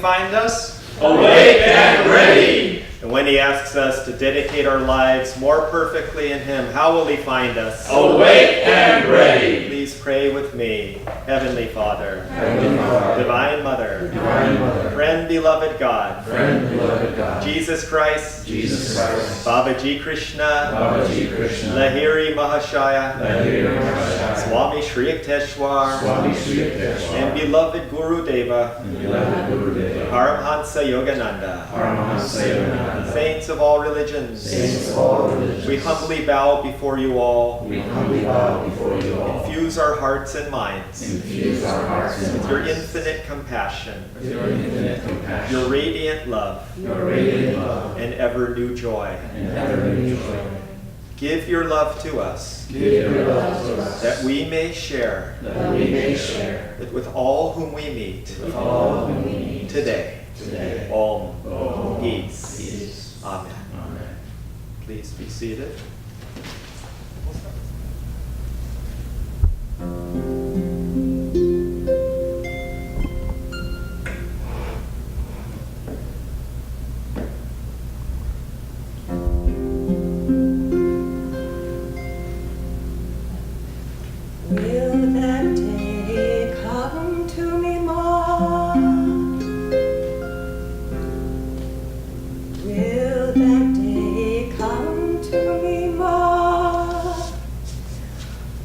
find us? Awake and ready. And when he asks us to dedicate our lives more perfectly in him, how will he find us? Awake and ready. Please pray with me. Heavenly Father, Heavenly Father, Divine Mother, Divine Mother, Friend beloved God, Friend beloved God, Jesus Christ, Jesus Christ, Babaji Krishna, Babaji Krishna, Lahiri Mahashaya, Lahiri Mahashaya, Swami Shri Yukteswar, Swami Shri Yukteswar, and beloved Guru Deva, and beloved Guru Deva, Paramhansa Yogananda, Paramhansa Yogananda, saints of all religions, saints of all religions, we humbly bow before you all. we humbly bow before you all. Infuse our hearts and minds Infuse our hearts and with your minds infinite compassion, with your infinite compassion, your radiant love, your radiant love, and ever new joy. and ever new joy. Give your love to us, Give your love to us, that we may share that we may share it with all whom we meet with all whom we meet today. today. Om. Om. Peace. Peace. Amen. Amen. Please be seated. Will that day come to me more? Will that day come to me more?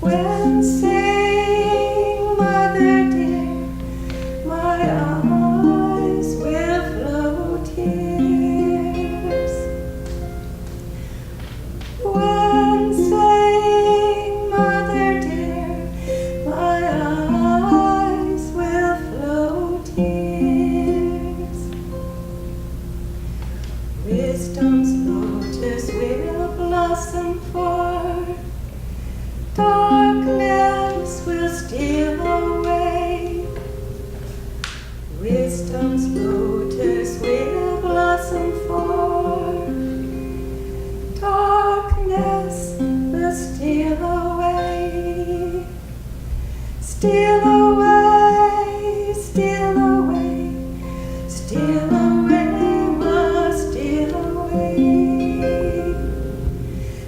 When saying, Mother dear, my eyes will flow tears. When saying, Mother dear, my eyes will flow tears. Wisdom's lotus will blossom forth. Darkness will steal away. Wisdom's lotus will blossom forth. Darkness will steal away. Steal away, steal away, steal away, must steal away.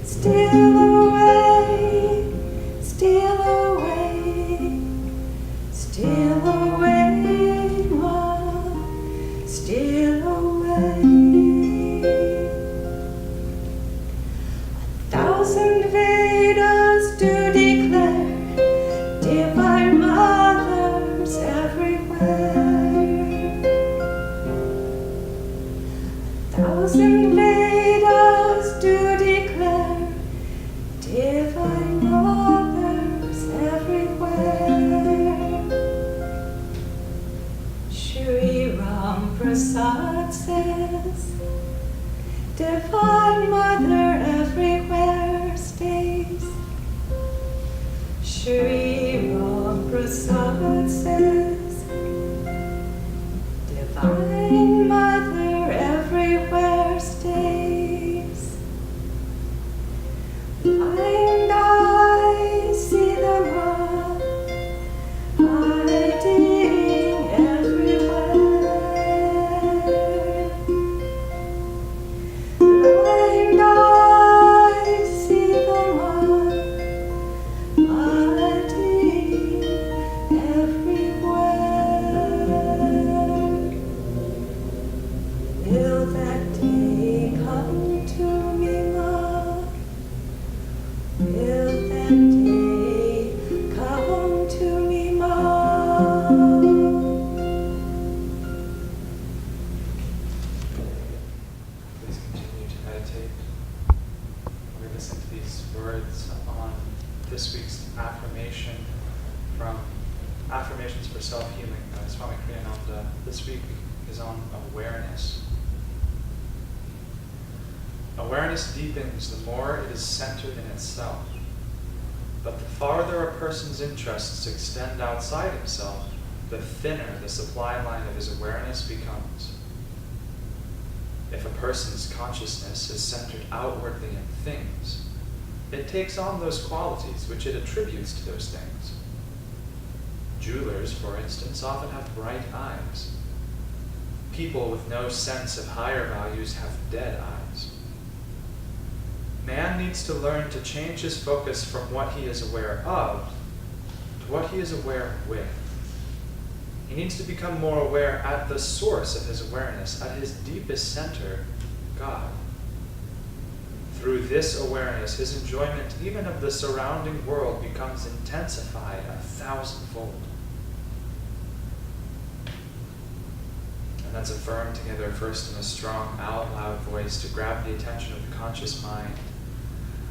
Steal away, steal away, steal away, must steal away. 1,000 Vedas do declare divine mothers everywhere. 1,000 Vedas do declare divine mothers everywhere. Shri Ram Prasad says, Divine Mother everywhere stays. Shri Ram Prasad says, Divine Mother everywhere stays. And I see them all hiding everywhere. And I see them all hiding everywhere. Will that day come to me, Ma? Will that day come to me, Ma? Please continue to meditate. We listen to these words on this week's affirmation from Affirmations for Self-Healing by Swami Ananda. This week is on awareness. Awareness deepens the more it is centered in itself. But the farther a person's interests extend outside himself, the thinner the supply line of his awareness becomes. If a person's consciousness is centered outwardly in things, it takes on those qualities which it attributes to those things. Jewelers, for instance, often have bright eyes. People with no sense of higher values have dead eyes. Man needs to learn to change his focus from what he is aware of to what he is aware with. He needs to become more aware at the source of his awareness, at his deepest center, God. Through this awareness, his enjoyment even of the surrounding world becomes intensified 1,000-fold. And that's affirmed together first in a strong, out-loud voice to grab the attention of the conscious mind.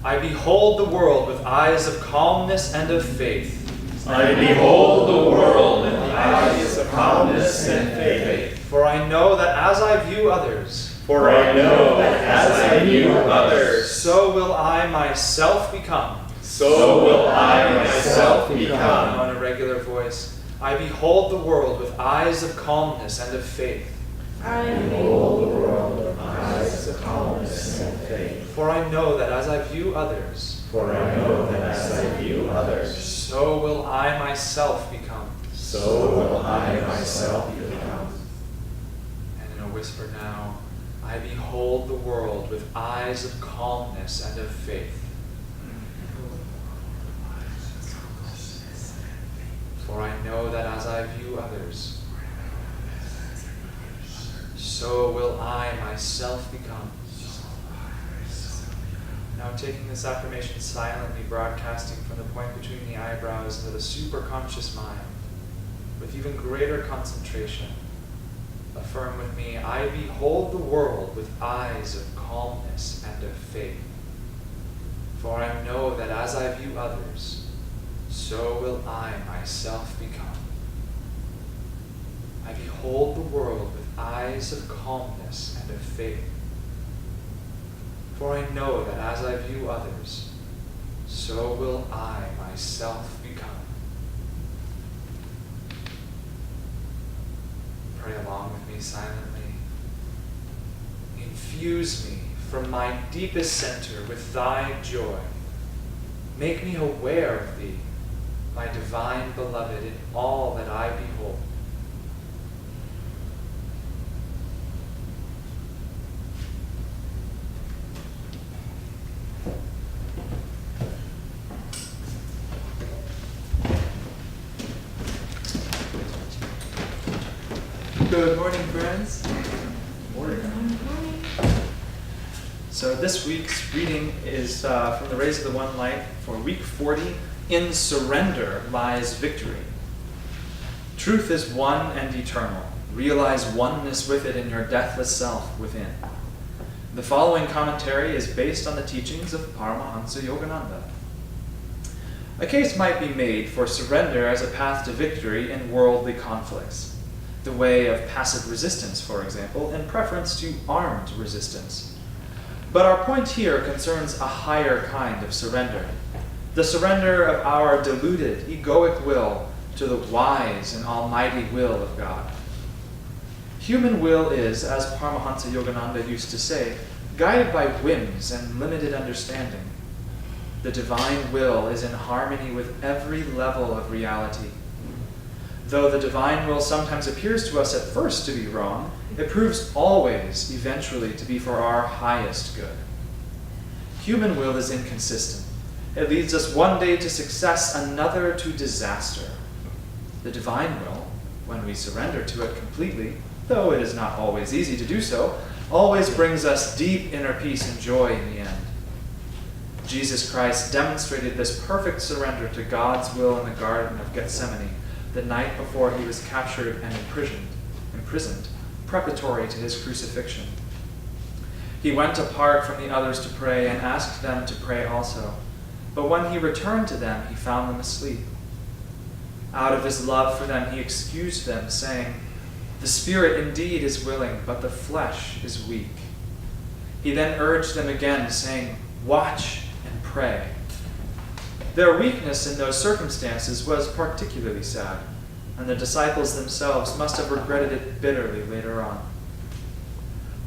I behold the world with eyes of calmness and of faith. I behold the world with the eyes of calmness and faith. For I know that as I view others, For I know that as I view others, so will I myself become. so will I myself become. Now in a regular voice, I behold the world with eyes of calmness and of faith. I behold the world with eyes of calmness and faith. For I know that as I view others, For I know that as I view others, so will I myself become. so will I myself become. And in a whisper now, I behold the world with eyes of calmness and of faith. For I know that as I view others, so will I myself become. Now taking this affirmation silently, broadcasting from the point between the eyebrows into the superconscious mind, with even greater concentration, affirm with me, I behold the world with eyes of calmness and of faith. For I know that as I view others, so will I myself become. I behold the world with eyes of calmness and of faith. For I know that as I view others, so will I myself become. Pray along with me silently. Infuse me from my deepest center with thy joy. Make me aware of thee, my divine beloved, in all that I behold. Good morning, friends. So this week's reading is from the Rays of the One Light for week 40. In surrender lies victory. Truth is one and eternal. Realize oneness with it in your deathless self within. The following commentary is based on the teachings of Paramahansa Yogananda. A case might be made for surrender as a path to victory in worldly conflicts. The way of passive resistance, for example, in preference to armed resistance. But our point here concerns a higher kind of surrender, the surrender of our deluded, egoic will to the wise and almighty will of God. Human will is, as Paramahansa Yogananda used to say, guided by whims and limited understanding. The divine will is in harmony with every level of reality. Though the divine will sometimes appears to us at first to be wrong, it proves always, eventually, to be for our highest good. Human will is inconsistent. It leads us one day to success, another to disaster. The divine will, when we surrender to it completely, though it is not always easy to do so, always brings us deep inner peace and joy in the end. Jesus Christ demonstrated this perfect surrender to God's will in the Garden of Gethsemane, the night before he was captured and imprisoned, preparatory to his crucifixion. He went apart from the others to pray and asked them to pray also. But when he returned to them, he found them asleep. Out of his love for them, he excused them, saying, "The spirit indeed is willing, but the flesh is weak." He then urged them again, saying, "Watch and pray." Their weakness in those circumstances was particularly sad, and the disciples themselves must have regretted it bitterly later on.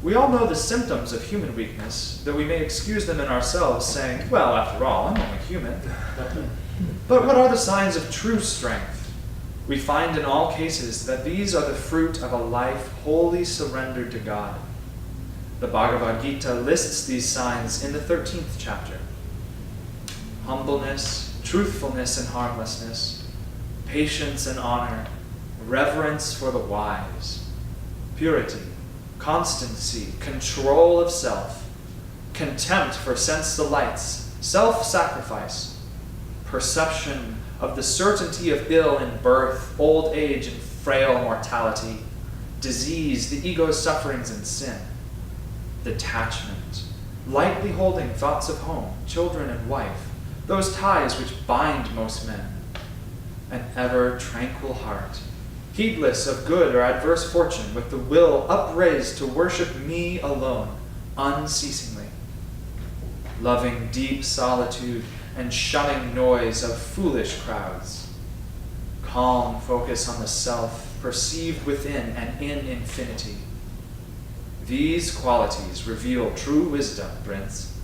We all know the symptoms of human weakness, though we may excuse them in ourselves, saying, "Well, after all, I'm only human." But what are the signs of true strength? we find in all cases that these are the fruit of a life wholly surrendered to God. The Bhagavad Gita lists these signs in the 13th chapter. Humbleness, truthfulness and harmlessness, patience and honor, reverence for the wise, purity, constancy, control of self, contempt for sense delights, self-sacrifice, perception of the certainty of ill in birth, old age, and frail mortality, disease, the ego's sufferings and sin, detachment, lightly holding thoughts of home, children, and wife, those ties which bind most men, an ever tranquil heart, heedless of good or adverse fortune, with the will upraised to worship me alone, unceasingly, loving deep solitude and shunning noise of foolish crowds, calm focus on the self, perceived within and in infinity. These qualities reveal true wisdom, Prince,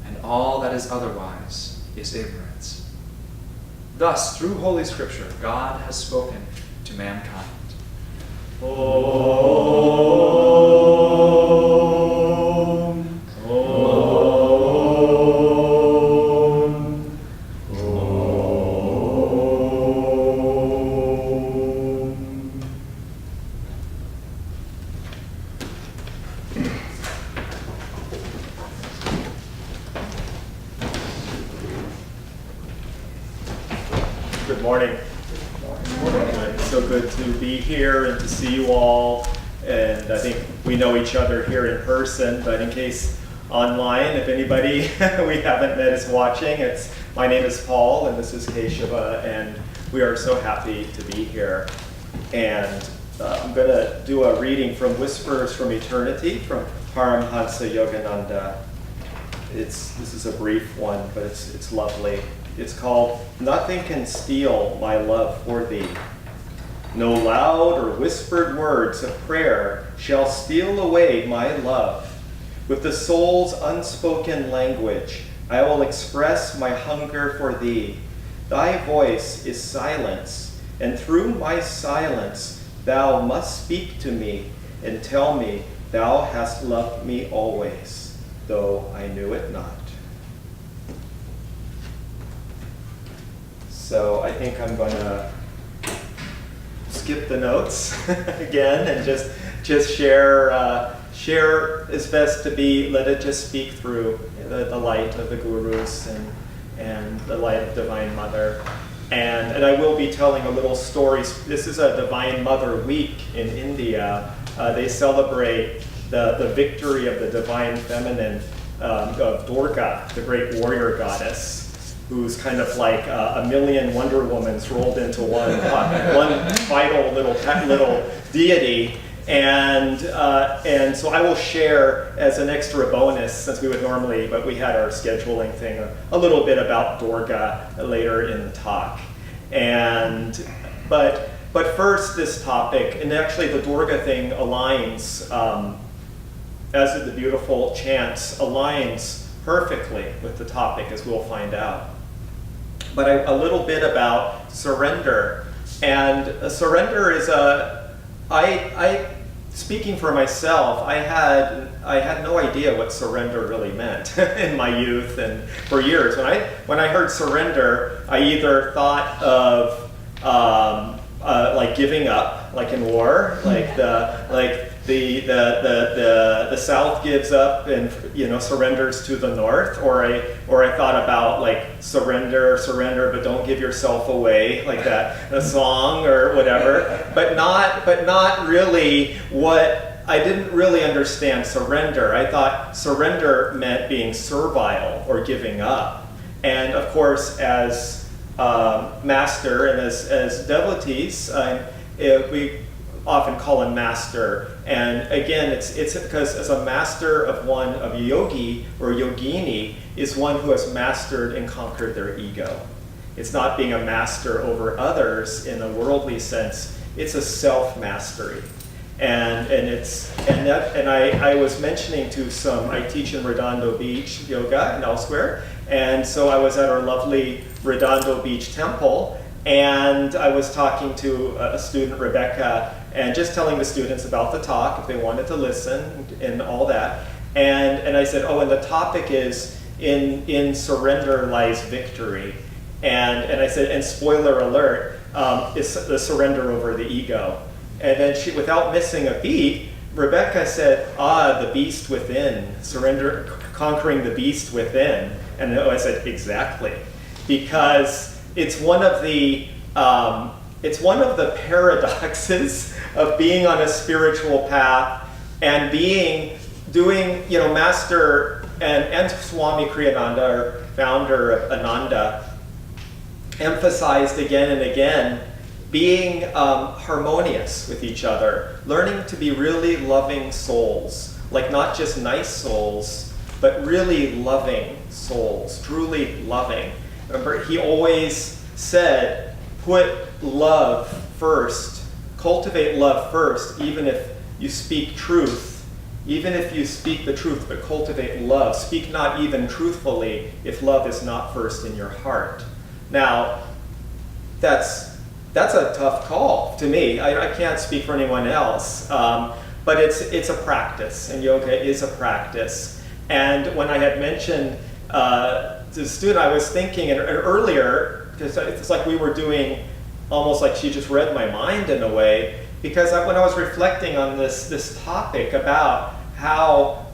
and all that is otherwise is ignorance. Thus, through Holy Scripture, God has spoken to mankind. Om. Om. Om. Good morning. It's so good to be here and to see you all. And I think we know each other here in person, but in case online, if anybody we haven't met is watching, my name is Paul and this is Keshava, and we are so happy to be here. And I'm going to do a reading from Whispers from Eternity from Paramhansa Yogananda. This is a brief one, but it's lovely. It's called, Nothing Can Steal My Love for Thee. No loud or whispered words of prayer shall steal away my love. With the soul's unspoken language, I will express my hunger for thee. Thy voice is silence, and through my silence thou must speak to me and tell me thou hast loved me always, though I knew it not. So I think I'm going to skip the notes again and just share as best to be. Let it just speak through the light of the gurus and the light of Divine Mother. And I will be telling a little story. This is a Divine Mother week in India. They celebrate the victory of the Divine Feminine of Durga, the great warrior goddess, who's kind of like a million Wonder Womans rolled into one vital little deity. And so I will share as an extra bonus, since we would normally, but we had our scheduling thing, a little bit about Durga later in the talk. But first this topic, and actually the Durga thing aligns, as did the beautiful chants, aligns perfectly with the topic, as we'll find out. But a little bit about surrender. And surrender is speaking for myself, I had no idea what surrender really meant in my youth and for years. When I heard surrender, I either thought of like giving up, like in war, like the South gives up and surrenders to the North, or I thought about like surrender, but don't give yourself away, like that, a song or whatever, but not really what I didn't really understand surrender. I thought surrender meant being servile or giving up, and of course as master and as devotees, we often call him master. And again, it's because as a master of a yogi or yogini is one who has mastered and conquered their ego. It's not being a master over others in a worldly sense. It's a self-mastery. And I was mentioning to I teach in Redondo Beach yoga and elsewhere. And so I was at our lovely Redondo Beach temple, And I was talking to a student, Rebecca, and just telling the students about the talk if they wanted to listen and all that. And I said, oh, and the topic is in surrender lies victory. And I said, and spoiler alert, is the surrender over the ego. And then she, without missing a beat, Rebecca said, the beast within, surrender, conquering the beast within. And I said, exactly. Because it's one of the paradoxes of being on a spiritual path and doing, Master and Swami Kriyananda, or founder of Ananda, emphasized again and again being harmonious with each other, learning to be really loving souls, like not just nice souls, but really loving souls, truly loving. Remember, he always said, put love first, cultivate love first, even if you speak truth. Even if you speak the truth, but cultivate love. Speak not even truthfully if love is not first in your heart. Now, that's a tough call to me. I can't speak for anyone else, but it's a practice, and yoga is a practice. And when I had mentioned to the student, I was thinking, and earlier, because it's like we were doing, almost like she just read my mind in a way, because when I was reflecting on this topic about how,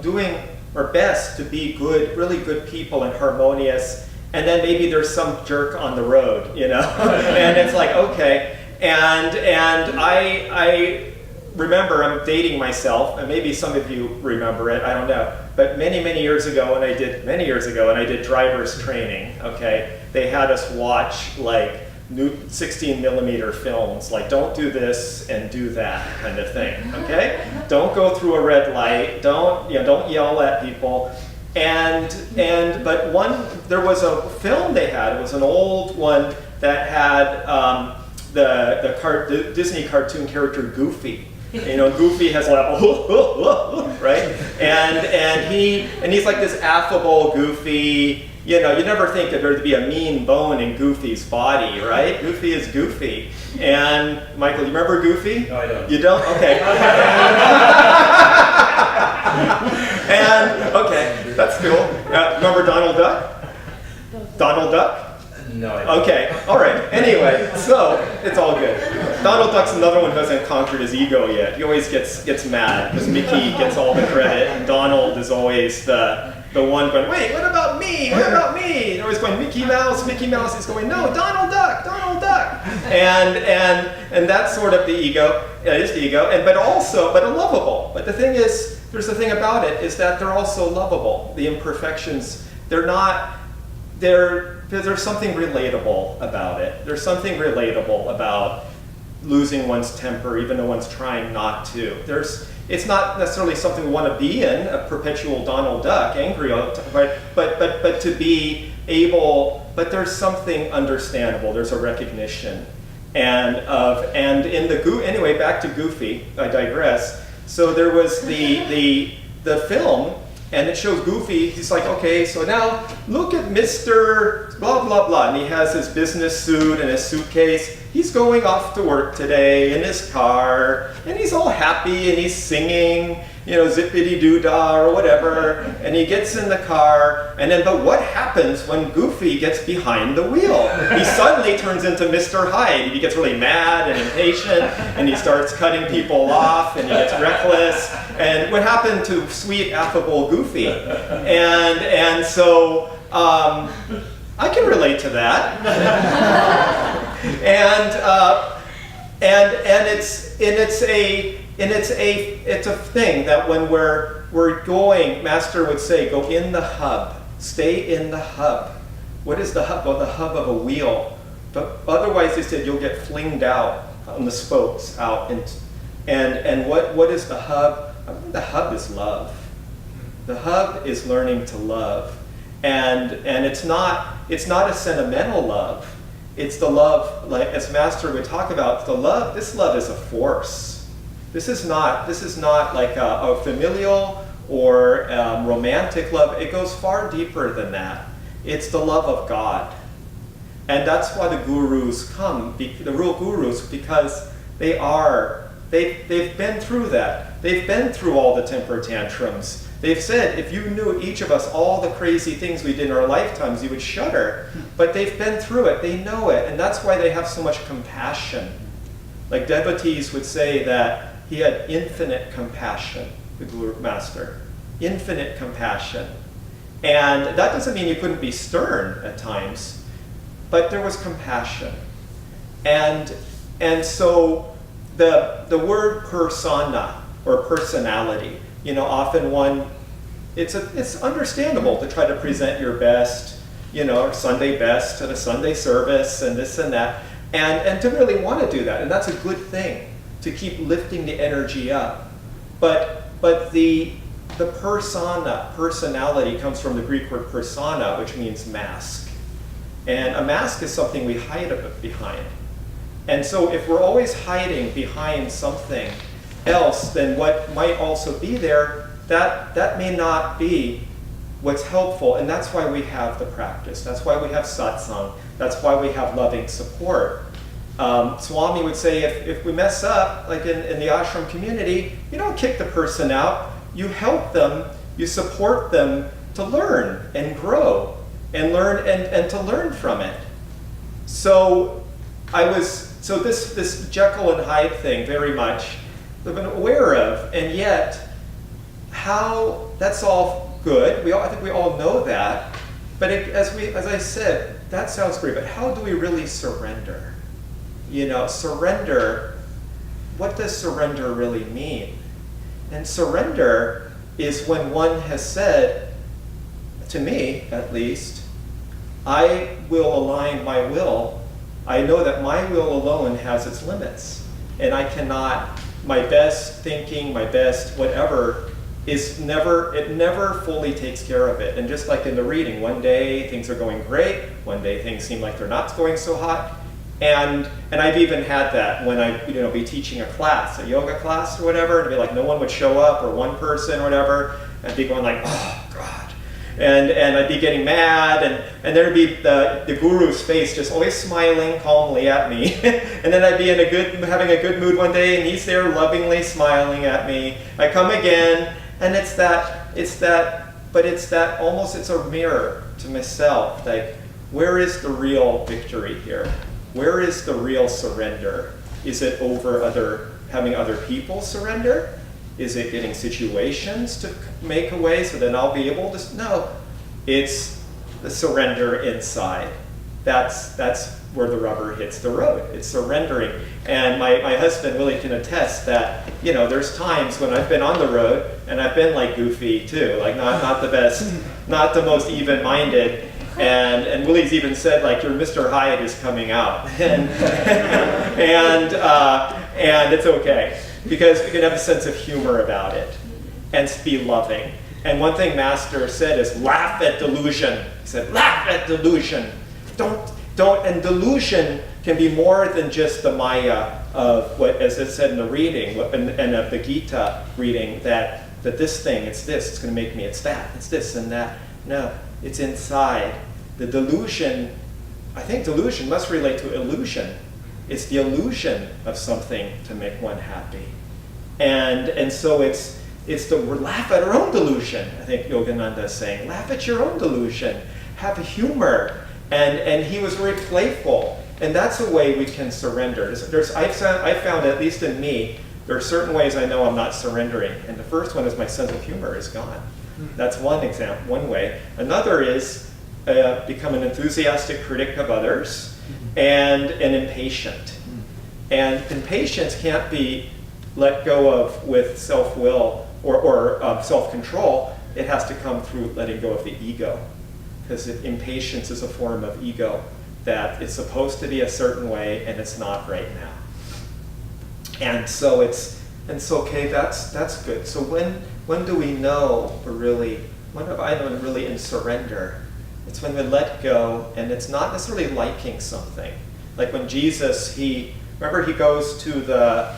doing our best to be good, really good people and harmonious, and then maybe there's some jerk on the road, and it's like, okay. And I remember, I'm dating myself, and maybe some of you remember it, I don't know, but many years ago, and I did driver's training, okay, they had us watch like new 16 millimeter films, like don't do this and do that kind of thing, okay? Don't go through a red light, don't yell at people. But there was a film they had, it was an old one that had the Disney cartoon character Goofy. Goofy has like, right? And he's like this affable, goofy, you never think that there'd be a mean bone in Goofy's body, right? Goofy is Goofy. And Michael, you remember Goofy? No, I don't. You don't? Okay. And, okay, that's cool. Remember Donald Duck? Donald Duck? No, I don't. Okay, all right. Anyway, so it's all good. Donald Duck's another one who hasn't conquered his ego yet. He always gets mad because Mickey gets all the credit, and Donald is always the one going, wait, what about me? What about me? And always going, Mickey Mouse, Mickey Mouse. He's going, no, Donald Duck, Donald Duck. And that's sort of the ego. It is the ego, but lovable. But the thing is, there's the thing about it is that they're also lovable. The imperfections, there's something relatable about it. There's something relatable about losing one's temper, even though one's trying not to. It's not necessarily something we want to be in, a perpetual Donald Duck, angry all the time, but to be able, but there's something understandable. There's a recognition, anyway, back to Goofy. I digress. So there was the film. And it shows Goofy, he's like, okay, so now look at Mr. blah, blah, blah. And he has his business suit and his suitcase. He's going off to work today in his car. And he's all happy and he's singing, zippity-doo-dah or whatever. And he gets in the car. But what happens when Goofy gets behind the wheel? He suddenly turns into Mr. Hyde. He gets really mad and impatient. And he starts cutting people off and he gets reckless. And what happened to sweet, affable Goofy? And so I can relate to that. It's a thing that when we're going, Master would say, go in the hub, stay in the hub. What is the hub? Well, the hub of a wheel. But otherwise, they said you'll get flinged out on the spokes out. And what is the hub? The hub is love. The hub is learning to love, and it's not a sentimental love. It's the love, like as Master would talk about, the love. This love is a force. This is not like a familial or romantic love. It goes far deeper than that. It's the love of God. And that's why the gurus come, the real gurus, because they've been through that. They've been through all the temper tantrums. They've said, if you knew each of us all the crazy things we did in our lifetimes, you would shudder. But they've been through it, they know it, and that's why they have so much compassion. Like devotees would say that he had infinite compassion, the Guru Master. Infinite compassion. And that doesn't mean you couldn't be stern at times, but there was compassion. And so the word persona or personality, often it's understandable to try to present your best, or Sunday best at a Sunday service and this and that, and to really want to do that. And that's a good thing, to keep lifting the energy up. But the personality comes from the Greek word persona, which means mask. And a mask is something we hide behind. And so if we're always hiding behind something else than what might also be there, that may not be what's helpful. And that's why we have the practice. That's why we have satsang. That's why we have loving support. Swami would say, if we mess up, like in the ashram community, you don't kick the person out. You help them, you support them to learn and grow and learn and to learn from it. So this Jekyll and Hyde thing very much I've been aware of, and yet how that's all good. I think we all know that. But as I said, that sounds great. But how do we really surrender? Surrender. What does surrender really mean? And surrender is when one has said, to me at least, I will align my will. I know that my will alone has its limits. And I cannot, my best thinking, my best whatever, it never fully takes care of it. And just like in the reading, one day things are going great, one day things seem like they're not going so hot. And I've even had that when I be teaching a class, a yoga class or whatever, and be like no one would show up, or one person or whatever, and I'd be going like, oh God. And I'd be getting mad, and there'd be the guru's face just always smiling calmly at me. And then I'd be having a good mood one day, and he's there lovingly smiling at me. I come again, and it's a mirror to myself. Like, where is the real victory here? Where is the real surrender? Is it over having other people surrender? Is it getting situations to make a way so then I'll be able to? No, it's the surrender inside. That's where the rubber hits the road. It's surrendering. And my husband really can attest that, there's times when I've been on the road and I've been like goofy too, like not the best, not the most even-minded. And Willie's even said, like, your Mr. Hyde is coming out. And it's okay, because we can have a sense of humor about it and be loving. And one thing Master said is, laugh at delusion. He said, laugh at delusion. Don't, and delusion can be more than just the Maya of what, as it said in the reading, and of the Gita reading, that this thing, it's this, it's going to make me, it's that, it's this and that. No, it's inside. The delusion, I think delusion must relate to illusion. It's the illusion of something to make one happy. And so it's the laugh at our own delusion. I think Yogananda is saying, laugh at your own delusion. Have humor. And he was very playful. And that's a way we can surrender. I found, at least in me, there are certain ways I know I'm not surrendering. And the first one is my sense of humor is gone. That's one example, one way. Another is become an enthusiastic critic of others and an impatient. And impatience can't be let go of with self-will or self-control. It has to come through letting go of the ego. Because impatience is a form of ego, that it's supposed to be a certain way and it's not right now. And so okay, that's good. So when do we know when have I known really in surrender? It's when we let go, and it's not necessarily liking something. Like when Jesus, he goes to the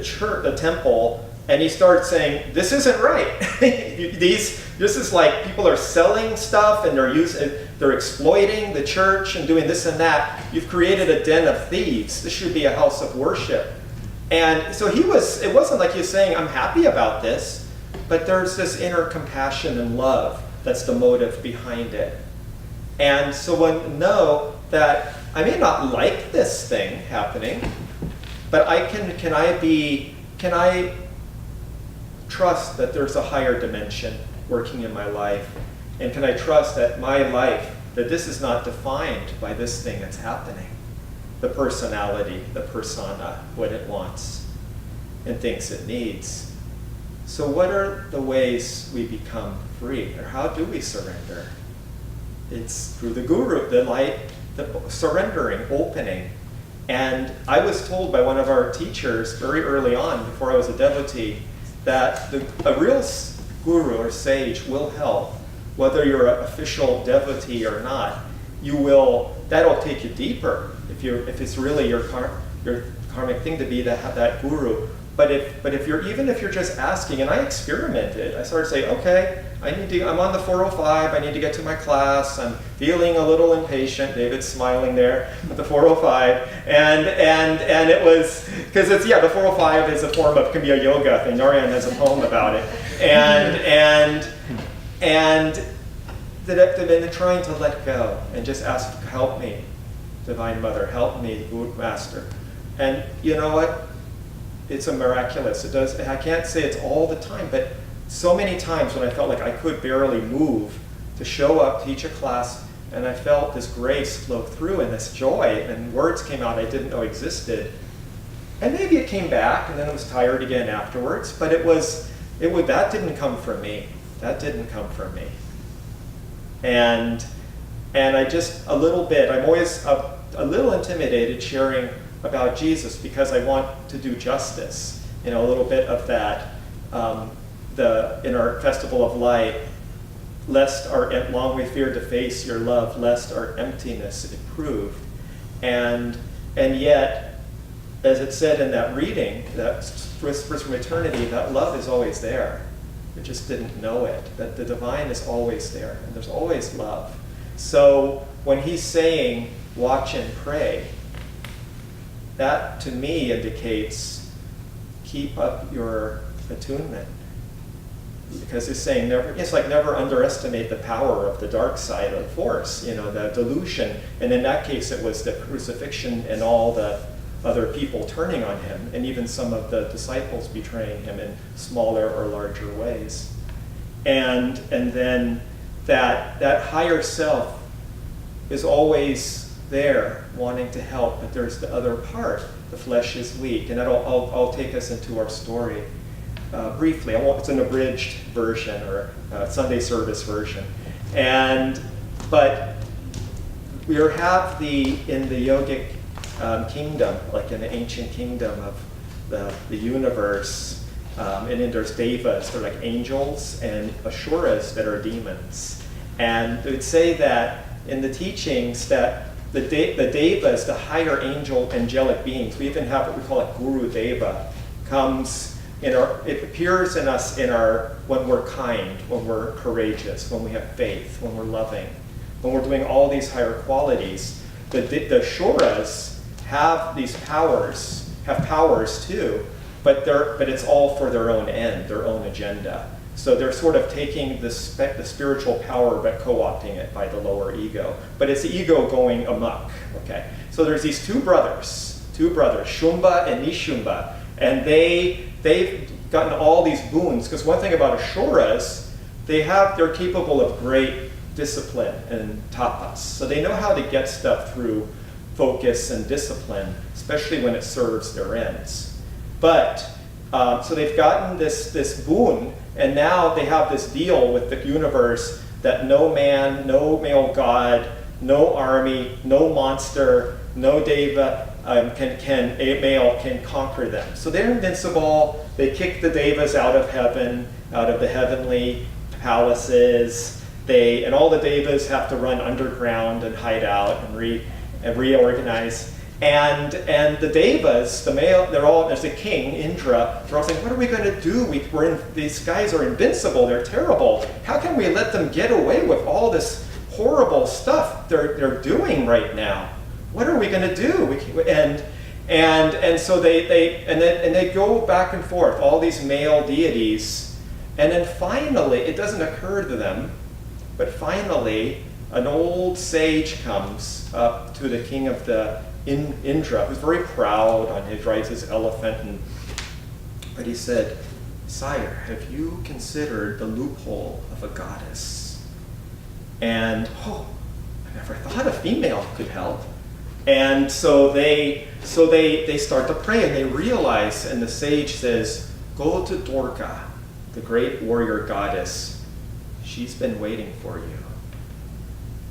church, the temple And he starts saying, this isn't right. This is like people are selling stuff and they're exploiting the church and doing this and that. You've created a den of thieves. This should be a house of worship. And so it wasn't like he was saying, I'm happy about this, but there's this inner compassion and love that's the motive behind it. And so when know that I may not like this thing happening, but can I trust that there's a higher dimension working in my life? And can I trust that my life, that this is not defined by this thing that's happening? The personality, the persona, what it wants and thinks it needs. So what are the ways we become free? Or how do we surrender? It's through the guru, the light, the surrendering, opening. And I was told by one of our teachers very early on, before I was a devotee, that a real guru or sage will help, whether you're an official devotee or not. That'll take you deeper if it's really your karmic thing to be that guru. But if you're just asking, and I experimented, I started saying, okay, I'm on the 405, I need to get to my class, I'm feeling a little impatient, David's smiling there at the 405, and it was, because the 405 is a form of, can be a yoga thing, Narayan has a poem about it, and then trying to let go, and just ask, help me, Divine Mother, help me, Guru Master. And you know what? It's a miraculous. I can't say it's all the time, but so many times when I felt like I could barely move to show up, teach a class, and I felt this grace flow through and this joy, and words came out I didn't know existed. And maybe it came back, and then I was tired again afterwards, but that didn't come from me. That didn't come from me. And I just, I'm always a little intimidated sharing about Jesus because I want to do justice. A little bit of that in our Festival of Light, lest long we feared to face your love, lest our emptiness it proved. And yet, as it said in that reading, that Whispers from Eternity, that love is always there. We just didn't know it, that the divine is always there, and there's always love. So when he's saying, watch and pray, that to me indicates keep up your attunement. Because he's saying never underestimate the power of the dark side of force, the delusion. And in that case, it was the crucifixion and all the other people turning on him, and even some of the disciples betraying him in smaller or larger ways. And then that higher self is always there wanting to help, but there's the other part. The flesh is weak, and I'll take us into our story briefly. It's an abridged version or Sunday service version, but we have in the yogic kingdom, like in the ancient kingdom of the universe, and then there's devas, they're like angels, and asuras that are demons. And they would say that in the teachings that the devas, the higher angelic beings, we even have what we call a guru deva, it appears in us when we're kind, when we're courageous, when we have faith, when we're loving, when we're doing all these higher qualities. The shuras have these powers, too, but it's all for their own end, their own agenda. So they're sort of taking the spiritual power but co-opting it by the lower ego. But it's the ego going amok. Okay. So there's these two brothers, Shumba and Nishumba, and they've gotten all these boons. Because one thing about Asuras, they're capable of great discipline and tapas. So they know how to get stuff through focus and discipline, especially when it serves their ends. But so they've gotten this boon, and now they have this deal with the universe that no man, no male god, no army, no monster, no deva can conquer them. So they're invincible. They kick the devas out of heaven, out of the heavenly palaces. And all the devas have to run underground and hide out and reorganize. And the devas, the male, there's a king, Indra, they're all saying, what are we going to do? These guys are invincible, they're terrible. How can we let them get away with all this horrible stuff they're doing right now? What are we going to do? And so they go back and forth, all these male deities, and then finally, it doesn't occur to them, but finally, an old sage comes up to the king of the Indra, who's very proud on his rides his elephant, but he said, "Sire, have you considered the loophole of a goddess?" And I never thought a female could help. And so they start to pray, and they realize, and the sage says, "Go to Durga, the great warrior goddess. She's been waiting for you."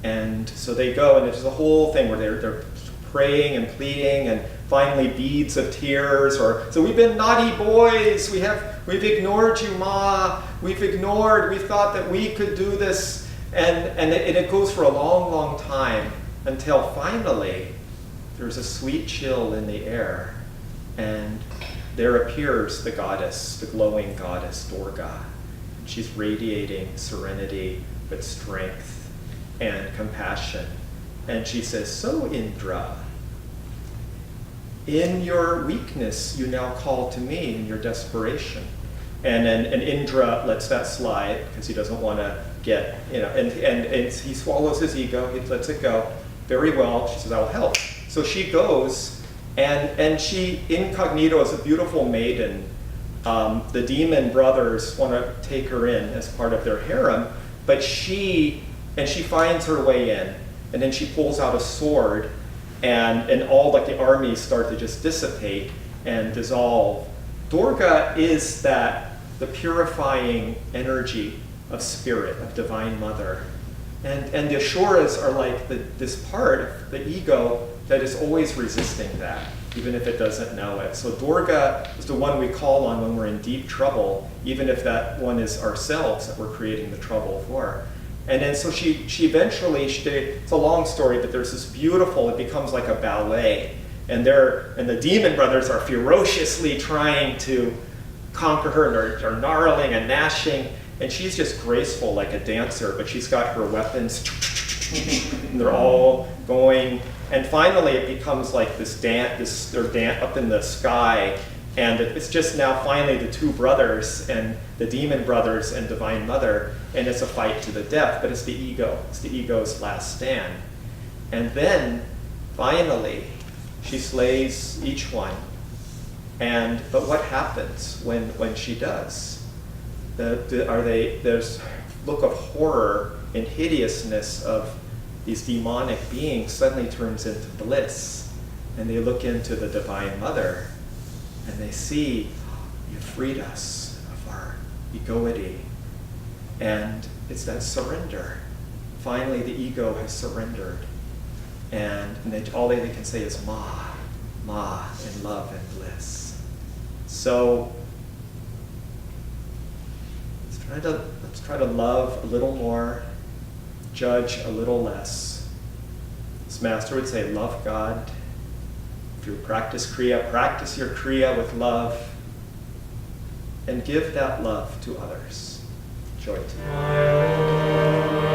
And so they go, and there's a whole thing where they're praying and pleading, and finally beads of tears, so we've been naughty boys, we've ignored you, Ma, we thought that we could do this, and it goes for a long, long time, until finally there's a sweet chill in the air, and there appears the goddess, the glowing goddess, Durga. She's radiating serenity, but strength and compassion. And she says, "So Indra, in your weakness, you now call to me in your desperation." And Indra lets that slide because he doesn't want to get, and he swallows his ego, he lets it go. Very well, she says, "I will help." So she goes, and she, incognito, as a beautiful maiden, the demon brothers want to take her in as part of their harem, but she finds her way in. And then she pulls out a sword, and all like the armies start to just dissipate and dissolve. Durga is the purifying energy of spirit, of Divine Mother. And the Asuras are like this part of the ego that is always resisting that, even if it doesn't know it. So Durga is the one we call on when we're in deep trouble, even if that one is ourselves that we're creating the trouble for. And then so she eventually, it's a long story, but there's this beautiful, it becomes like a ballet. And the demon brothers are ferociously trying to conquer her, and they're gnarling and gnashing. And she's just graceful like a dancer, but she's got her weapons. And they're all going. And finally it becomes like this dance, they're up in the sky. And it's just now finally the two brothers, and the demon brothers and Divine Mother, and it's a fight to the death, but it's the ego. It's the ego's last stand. And then, finally, she slays each one. But what happens when she does? There's look of horror and hideousness of these demonic beings suddenly turns into bliss. And they look into the Divine Mother, and they see, "You freed us of our egoity." And it's that surrender. Finally, the ego has surrendered. And all they can say is, "Ma, Ma," in love and bliss. So let's try to love a little more, judge a little less. This master would say, love God. If you practice Kriya, practice your Kriya with love, and give that love to others. Joy to you.